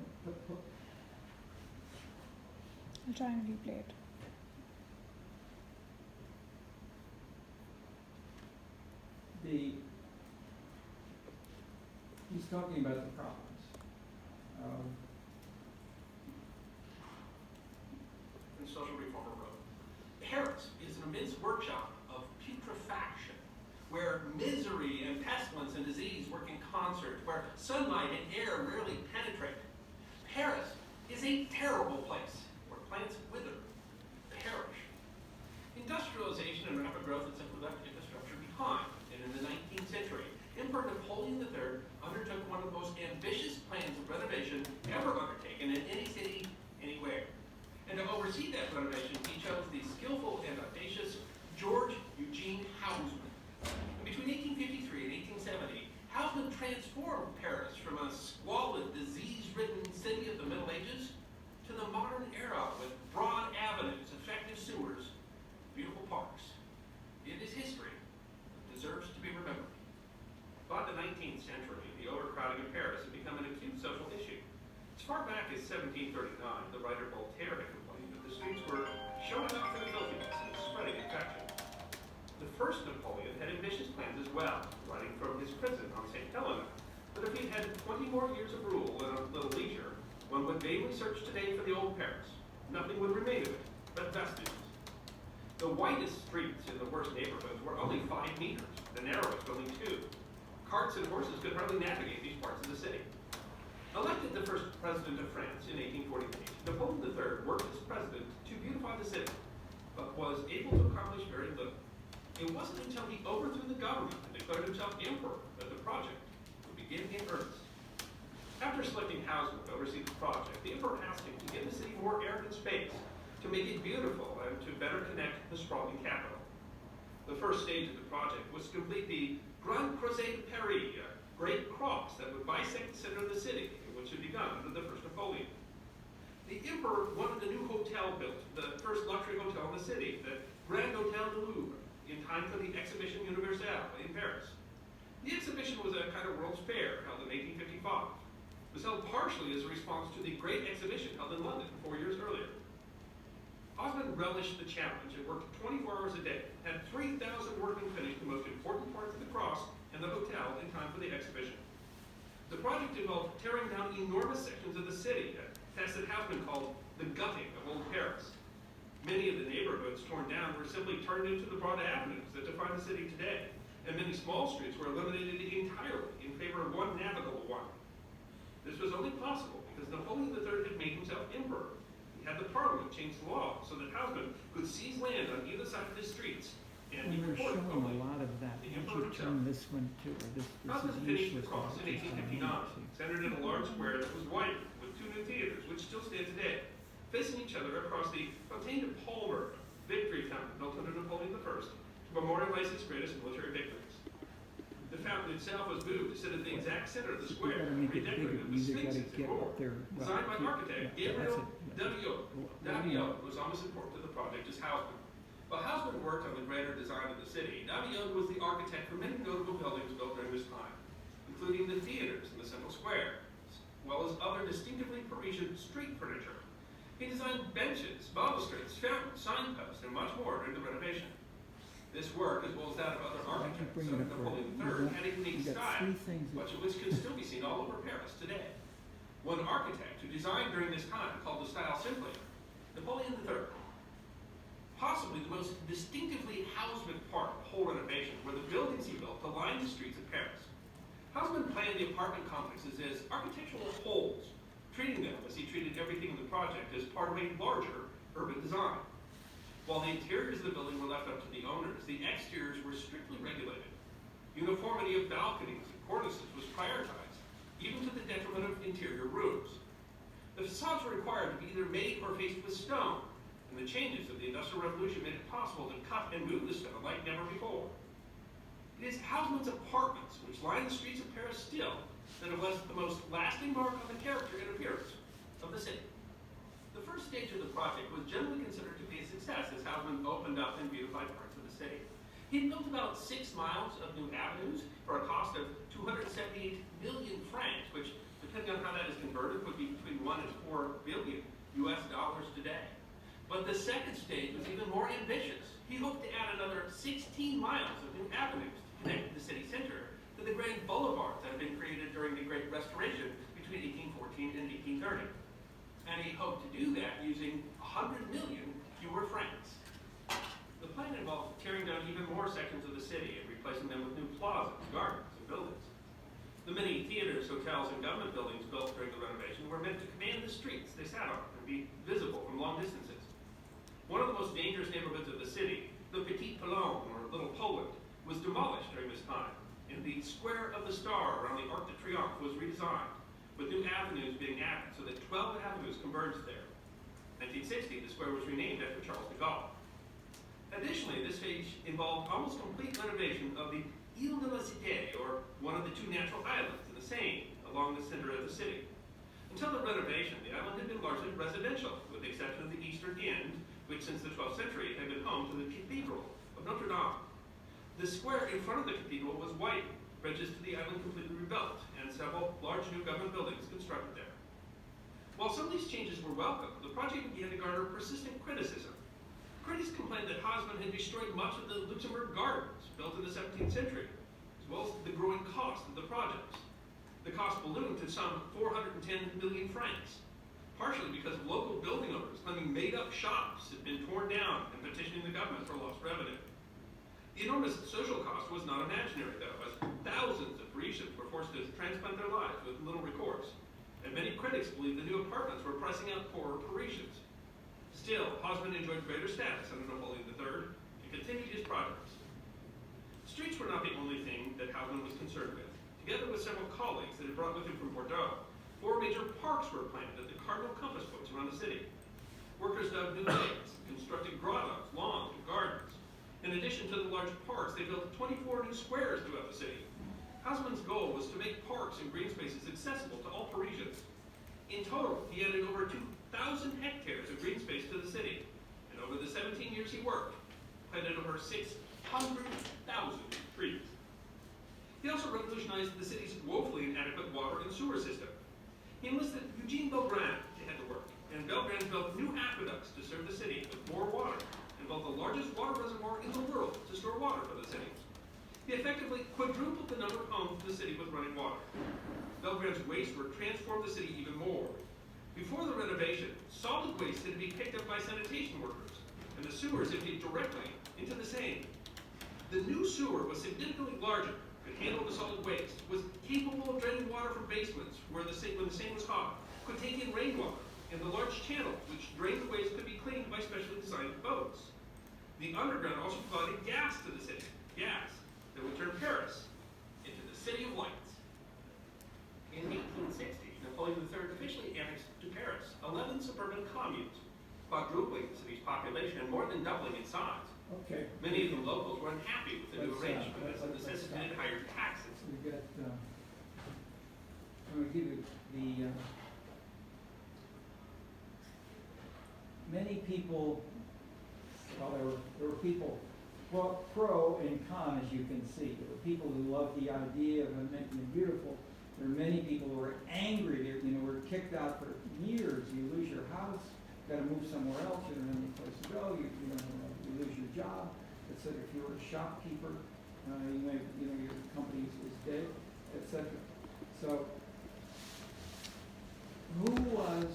I'll try and replay it. he's talking about the problems. and social reformer wrote, Paris is an immense workshop of putrefaction, where misery and pestilence and disease work in concert, where sunlight and air rarely penetrate. Paris is a terrible place, where plants wither, perish. Industrialization and rapid growth had simply left infrastructure behind, and in the 19th century, Emperor Napoleon III undertook one of the most ambitious plans of renovation ever undertaken in any city, anywhere. And to oversee that renovation, he chose the skillful and audacious George Eugene Hausmann. And between 1853 and 1870, Hausmann transformed Paris from a squalid, disease-ridden city of the Middle Ages to the modern era with broad avenues, effective sewers, beautiful parks. It is history that deserves to be remembered. By the 19th century, the overcrowding of Paris had become an acute social issue. As far back as 1739, the writer Voltaire had complained that the streets were showing up for the filthiness and spreading infection. The first Napoleon had ambitious plans as well, writing from his prison on St. Helena, that if he had 20 more years of rule and a little leisure, one would vainly search today for the old Paris. Nothing would remain of it but vestiges. The widest streets in the worst neighborhoods were only 5 meters, the narrowest only 2. Carts and horses could hardly navigate these parts of the city. Elected the first president of France in 1848, Napoleon III worked as president to beautify the city, but was able to accomplish very little. It wasn't until he overthrew the government and declared himself emperor that the project would begin in earnest. After selecting Hausmann to oversee the project, the emperor asked him to give the city more air and space, to make it beautiful and to better connect the sprawling capital. The first stage of the project was to complete the Grand Crusade de Paris, a great cross that would bisect the center of the city, which had begun under the first Napoleon. The emperor wanted a new hotel built, the first luxury hotel in the city, the Grand Hotel du Louvre, in time for the Exhibition Universelle in Paris. The exhibition was a kind of World's Fair held in 1855. It was held partially as a response to the Great Exhibition held in London 4 years earlier. Osmond relished the challenge and worked 24 hours a day, had 3,000 workmen finish the most important parts of the cross and the hotel in time for the exhibition. The project involved tearing down enormous sections of the city, a task that Hausmann called the gutting of old Paris. Many of the neighborhoods torn down were simply turned into the broad avenues that define the city today, and many small streets were eliminated entirely in favor of one navigable one. This was only possible because Napoleon III had made himself emperor. He had the Parliament change the law so that Houseman could seize land on either side of the streets and be And they're reported showing publicly. a lot of that. The Once emperor you turn himself. this one to, or this Houseman is finished the useless. cross in but it's just 1859, amazing. centered in a large square that was widened with 2 new theaters, which still stand today, facing each other across the Fontaine de Palmer Victory Fountain, built under Napoleon I, to memorialize his greatest military victories. The fountain itself was moved to sit at the exact center of the You square, gotta make it bigger, redecorated you with either gotta sphinxes and get more. up there. well, Designed by yeah, architect yeah, that's Gabriel it. Daviot. Daviot was almost important to the project as Houseman. While Houseman worked on the greater design of the city, Daviot was the architect for many notable buildings built during this time, including the theaters in the central square, as well as other distinctively Parisian street furniture. He designed benches, balustrades, fountains, signposts, and much more during the renovation. This work, as well as that of other Why don't you architects, bring such it as up Napoleon where III, had a unique you got style, three things that much of which can still be seen all over Paris today. One architect who designed during this time called the style simply Napoleon III. Possibly the most distinctively Houseman part of the whole renovation were the buildings he built to line the streets of Paris. Houseman planned the apartment complexes as architectural wholes, treating them as he treated everything in the project as part of a larger urban design. While the interiors of the building were left up to the owners, the exteriors were strictly regulated. Uniformity of balconies and cornices was prioritized, even to the detriment of interior rooms. The facades were required to be either made or faced with stone, and the changes of the Industrial Revolution made it possible to cut and move the stone like never before. It is Houseman's apartments, which line the streets of Paris still, that have left the most lasting mark on the character and appearance of the city. The first stage of the project was generally considered to be a success as Houseman opened up and beautified parts of the city. He built about 6 miles of new avenues for a cost of 278 million francs, which, depending on how that is converted, would be between 1 and 4 billion US dollars today. But the second stage was even more ambitious. He hoped to add another 16 miles of new avenues to connect the city center to the grand boulevards that had been created during the Great Restoration between 1814 and 1830. And he hoped to do that using 100 million fewer francs. The plan involved tearing down even more sections of the city and replacing them with new plazas, gardens, and buildings. The many theaters, hotels, and government buildings built during the renovation were meant to command the streets they sat on and be visible from long distances. One of the most dangerous neighborhoods of the city, the Petit Pologne, or Little Poland, was demolished during this time, and the Square of the Star around the Arc de Triomphe was redesigned, with new avenues being added so that 12 avenues converged there. In 1960, the square was renamed after Charles de Gaulle. Additionally, this stage involved almost complete renovation of the Ile de la Cité, or one of the 2 natural islands in the Seine, along the center of the city. Until the renovation, the island had been largely residential, with the exception of the eastern end, which since the 12th century had been home to the Cathedral of Notre Dame. The square in front of the cathedral was widened, bridges to the island completely rebuilt, and several large new government buildings constructed there. While some of these changes were welcome, the project began to garner persistent criticism. Critics complained that Houseman had destroyed much of the Luxembourg Gardens, built in the 17th century, as well as the growing cost of the projects. The cost ballooned to some 410 million francs, partially because of local building owners claiming made-up shops had been torn down and petitioning the government for lost revenue. The enormous social cost was not imaginary, though, as thousands of Parisians were forced to transplant their lives with little recourse, and many critics believed the new apartments were pricing out poorer Parisians. Still, Houseman enjoyed greater status under Napoleon III and continued his projects. Streets were not the only thing that Houseman was concerned with. Together with several colleagues that he brought with him from Bordeaux, 4 major parks were planned at the cardinal compass points around the city. Workers dug new lakes, constructed grottos, lawns, and gardens. In addition to the large parks, they built 24 new squares throughout the city. Houseman's goal was to make parks and green spaces accessible to all Parisians. In total, he added over 2,000 hectares of green space to the city, and over the 17 years he worked, planted over 600,000 trees. He also revolutionized the city's woefully inadequate water and sewer system. He enlisted Eugene Belgrand to head the work, and Belgrand built new aqueducts to serve the city with more water, and built the largest water reservoir in the world to store water for the city. He effectively quadrupled the number of homes in the city with running water. Belgrand's waste work transformed the city even more. Before the renovation, solid waste had to be picked up by sanitation workers, and the sewers emptied directly into the Seine. The new sewer was significantly larger, could handle the solid waste, was capable of draining water from basements when the Seine was hot, could take in rainwater, and and the large channel which drained the waste could be cleaned by specially designed boats. The underground also provided gas to the city, gas that would turn Paris into the City of Lights. In 1860, Napoleon III officially annexed to Paris 11 suburban communes, quadrupling the city's population and more than doubling its size. Okay. Many of the locals were unhappy with the new Let's, arrangement as it let's necessitated stop. higher taxes. So we got, I'm gonna give you the, many people, well, there were people pro and con, as you can see. There were people who loved the idea of it making it beautiful. There were many people who were angry, were kicked out for years. You lose your house, you gotta move somewhere else, you don't have any place to go, you lose your job. It said if you were a shopkeeper, your company is dead, etc. So, who was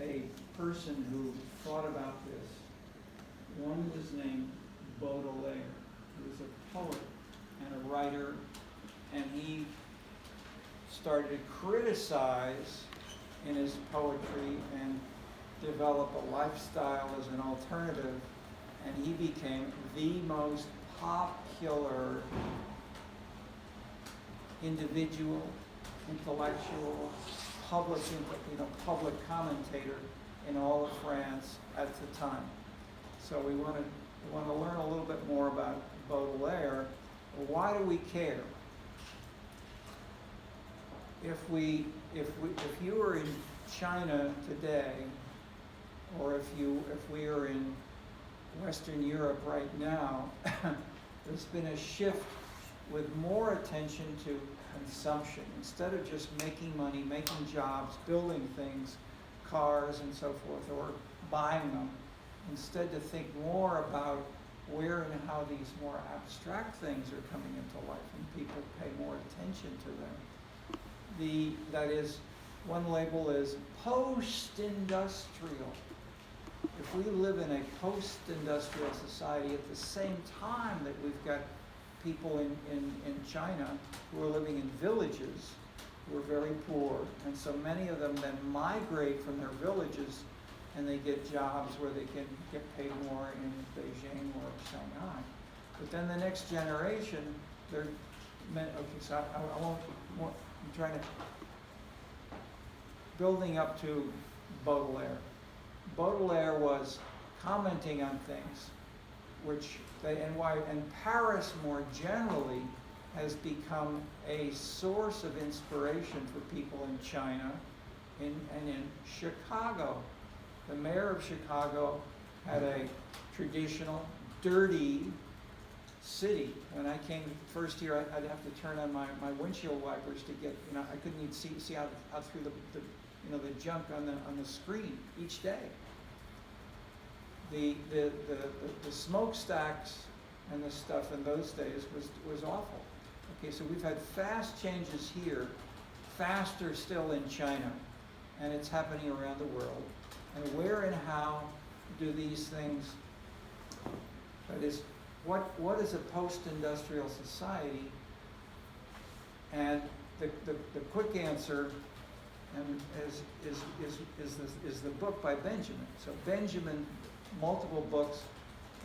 a person who thought about this? One was named Baudelaire. He was a poet and a writer, and he started to criticize in his poetry and develop a lifestyle as an alternative, and he became the most popular individual, intellectual, public commentator in all of France at the time. So we want to learn a little bit more about Baudelaire. Why do we care? If you were in China today, or if we are in Western Europe right now, there's been a shift with more attention to consumption. Instead of just making money, making jobs, building things, cars and so forth, or buying them, instead to think more about where and how these more abstract things are coming into life, and people pay more attention to them. That is, one label is post-industrial. If we live in a post-industrial society at the same time that we've got people in China who are living in villages who are very poor, and so many of them then migrate from their villages and they get jobs where they can get paid more in Beijing or Shanghai. But then the next generation, they're, okay, so I won't, I'm trying to, building up to Baudelaire. Baudelaire was commenting on things and Paris more generally has become a source of inspiration for people in China and in Chicago. The mayor of Chicago had a traditional, dirty city. When I came first here, I'd have to turn on my windshield wipers to get, I couldn't even see out through the junk on the screen each day. The smokestacks and the stuff in those days was awful. Okay, so we've had fast changes here, faster still in China, and it's happening around the world. And where and how do these things, that is, what is a post-industrial society? And the quick answer is the book by Benjamin. So Benjamin, multiple books,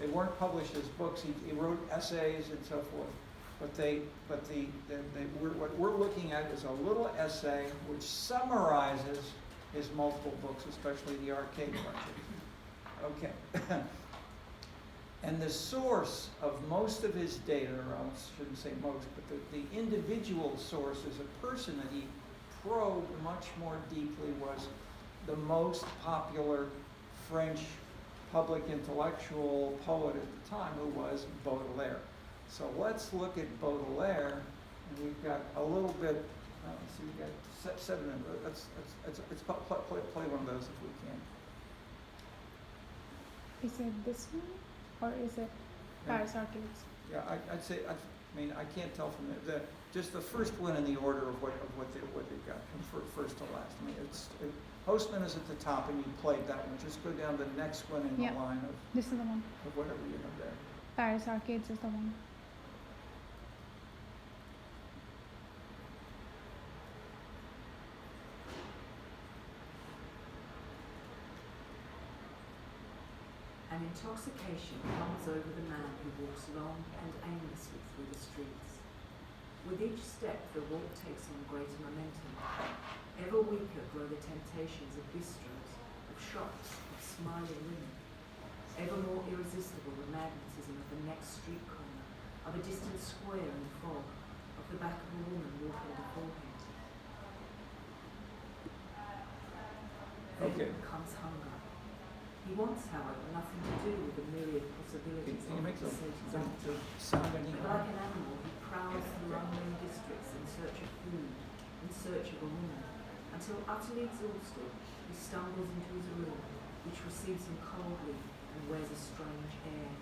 they weren't published as books. He wrote essays and so forth. What we're looking at is a little essay which summarizes his multiple books, especially the Arcade Project. Okay. And the source of most of his data, or I shouldn't say most, but the individual source is a person that he probed much more deeply, was the most popular French public intellectual poet at the time, who was Baudelaire. So let's look at Baudelaire, and we've got a little bit, let's see, we've got 7 minutes. Let's play one of those if we can. Is it this one, or is it Paris Arcades? Yeah, I'd say, I can't tell from just the first one in the order of what they've got, from first to last. Postman is at the top, and you played that one. Just go down to the next one in the line of, This is the one. of whatever you have there. Paris Arcades is the one. Intoxication comes over the man who walks long and aimlessly through the streets. With each step, the walk takes on greater momentum. Ever weaker grow the temptations of bistros, of shops, of smiling women. Ever more irresistible the magnetism of the next street corner, of a distant square in the fog, of the back of a woman walking before him. Okay. Then comes hunger. He wants, however, nothing to do with the myriad possibilities Can you make offered the, to sate his the, appetite. the sound any But like an animal, he prowls through unknown districts in search of food, in search of a woman, until utterly exhausted, he stumbles into his room, which receives him coldly and wears a strange air.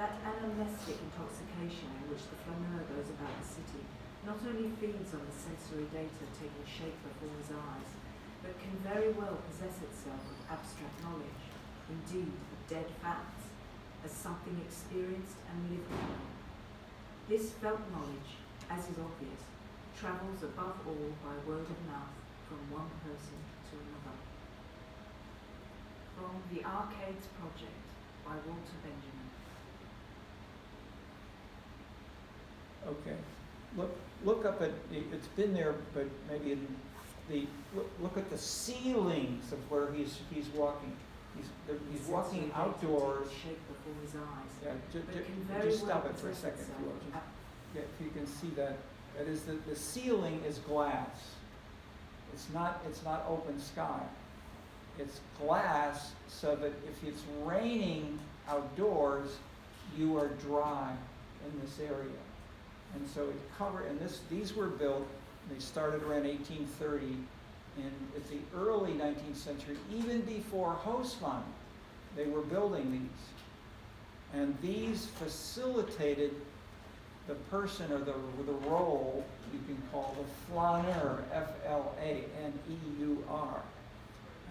That anamnestic intoxication in which the flaneur goes about the city not only feeds on the sensory data taking shape before his eyes, but can very well possess itself of abstract knowledge, indeed of dead facts, as something experienced and lived on. This felt knowledge, as is obvious, travels above all by word of mouth from one person to another. From The Arcades Project by Walter Benjamin. Okay, look up at, it's been there, but maybe in look at the ceilings of where he's walking. He's walking outdoors. Shape before his eyes. Yeah, just stop it for a second, if you will. Yeah, if you can see that. That is the ceiling is glass. It's not open sky. It's glass so that if it's raining outdoors, you are dry in this area. And so it covered, and these were built, they started around 1830, and at the early 19th century, even before Haussmann, they were building these. And these facilitated the person or the role you can call the flaneur, F-L-A-N-E-U-R.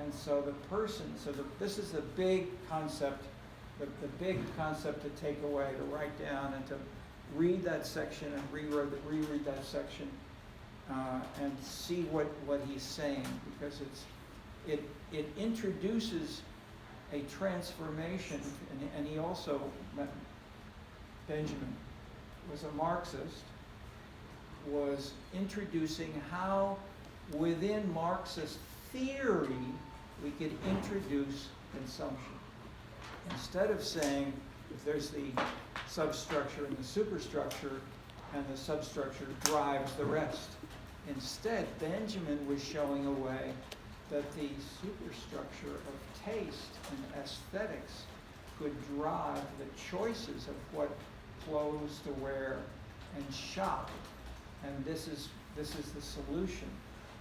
And so the person, this is the big concept, the big concept to take away, to write down and to read that section and reread that section and see what he's saying, because it introduces a transformation, and he also, Benjamin, was a Marxist, was introducing how within Marxist theory we could introduce consumption. Instead of saying if there's the substructure and the superstructure, and the substructure drives the rest. Instead, Benjamin was showing a way that the superstructure of taste and aesthetics could drive the choices of what clothes to wear and shop. And this is the solution,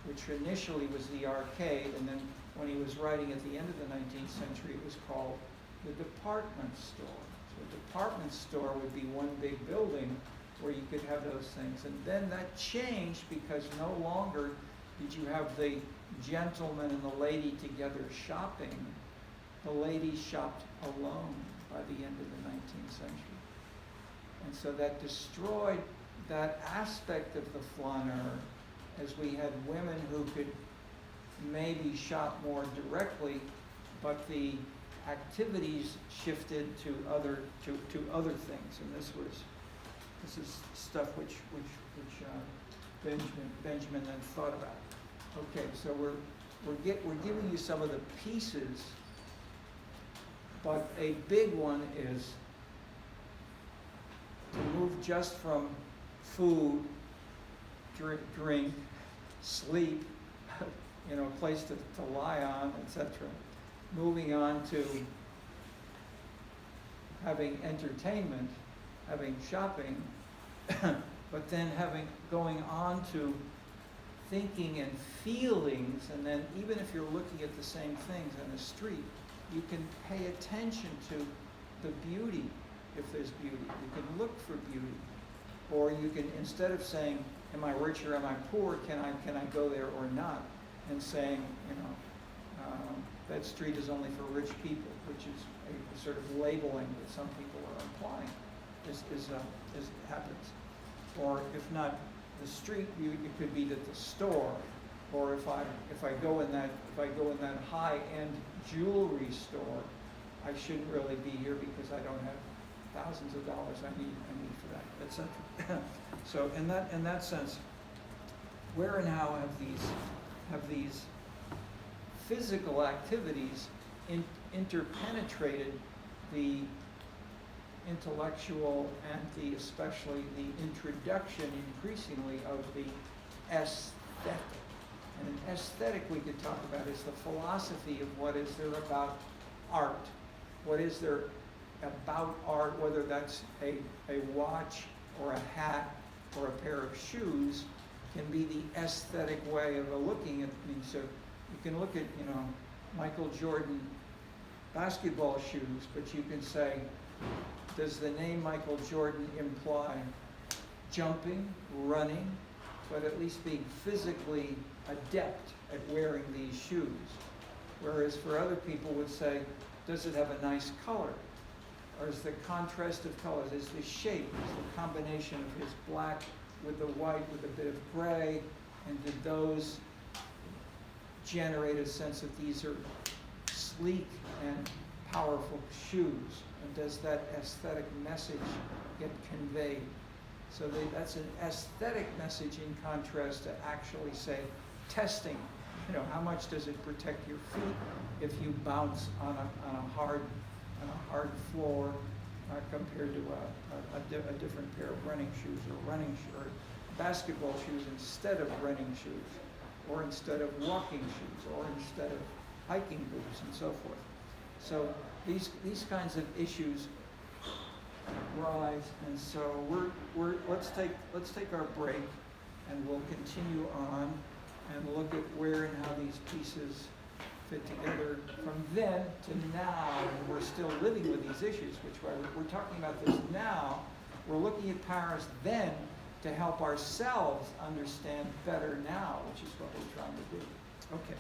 which initially was the arcade, and then when he was writing at the end of the 19th century, it was called the department store. So a department store would be one big building where you could have those things. And then that changed because no longer did you have the gentleman and the lady together shopping. The lady shopped alone by the end of the 19th century. And so that destroyed that aspect of the flaneur, as we had women who could maybe shop more directly, but the activities shifted to other things. And this is stuff which Benjamin then thought about. Okay, so we're giving you some of the pieces, but a big one is to move just from food, drink, sleep, place to lie on, etc. Moving on to having entertainment, having shopping, but then going on to thinking and feelings, and then even if you're looking at the same things on the street, you can pay attention to the beauty, if there's beauty. You can look for beauty. Or you can, instead of saying, am I rich or am I poor, can I go there or not? And saying, that street is only for rich people, which is a sort of labeling that some people are applying, is happens. Or if not the street, it could be that the store, or if I go in that high-end jewelry store, I shouldn't really be here because I don't have thousands of dollars I need for that, etc. So in that sense, where and how have these physical activities interpenetrated the intellectual and especially the introduction increasingly of the aesthetic? And an aesthetic we could talk about is the philosophy of what is there about art. What is there about art, whether that's a watch or a hat or a pair of shoes, can be the aesthetic way of looking at things. So you can look at, Michael Jordan basketball shoes, but you can say, does the name Michael Jordan imply jumping, running, but at least being physically adept at wearing these shoes? Whereas for other people would say, does it have a nice color? Or is the contrast of colors, is the shape, is the combination of his black with the white with a bit of gray, and did those generate a sense that these are sleek and powerful shoes? And does that aesthetic message get conveyed? So that's an aesthetic message in contrast to actually say testing. How much does it protect your feet if you bounce on a hard floor compared to a different pair of running shoes or basketball shoes instead of running shoes, or instead of walking shoes, or instead of hiking boots, and so forth. So these kinds of issues rise, and so let's take our break, and we'll continue on and look at where and how these pieces fit together from then to now. And we're still living with these issues, which we're talking about this now. We're looking at Paris then to help ourselves understand better now, which is what we're trying to do. Okay.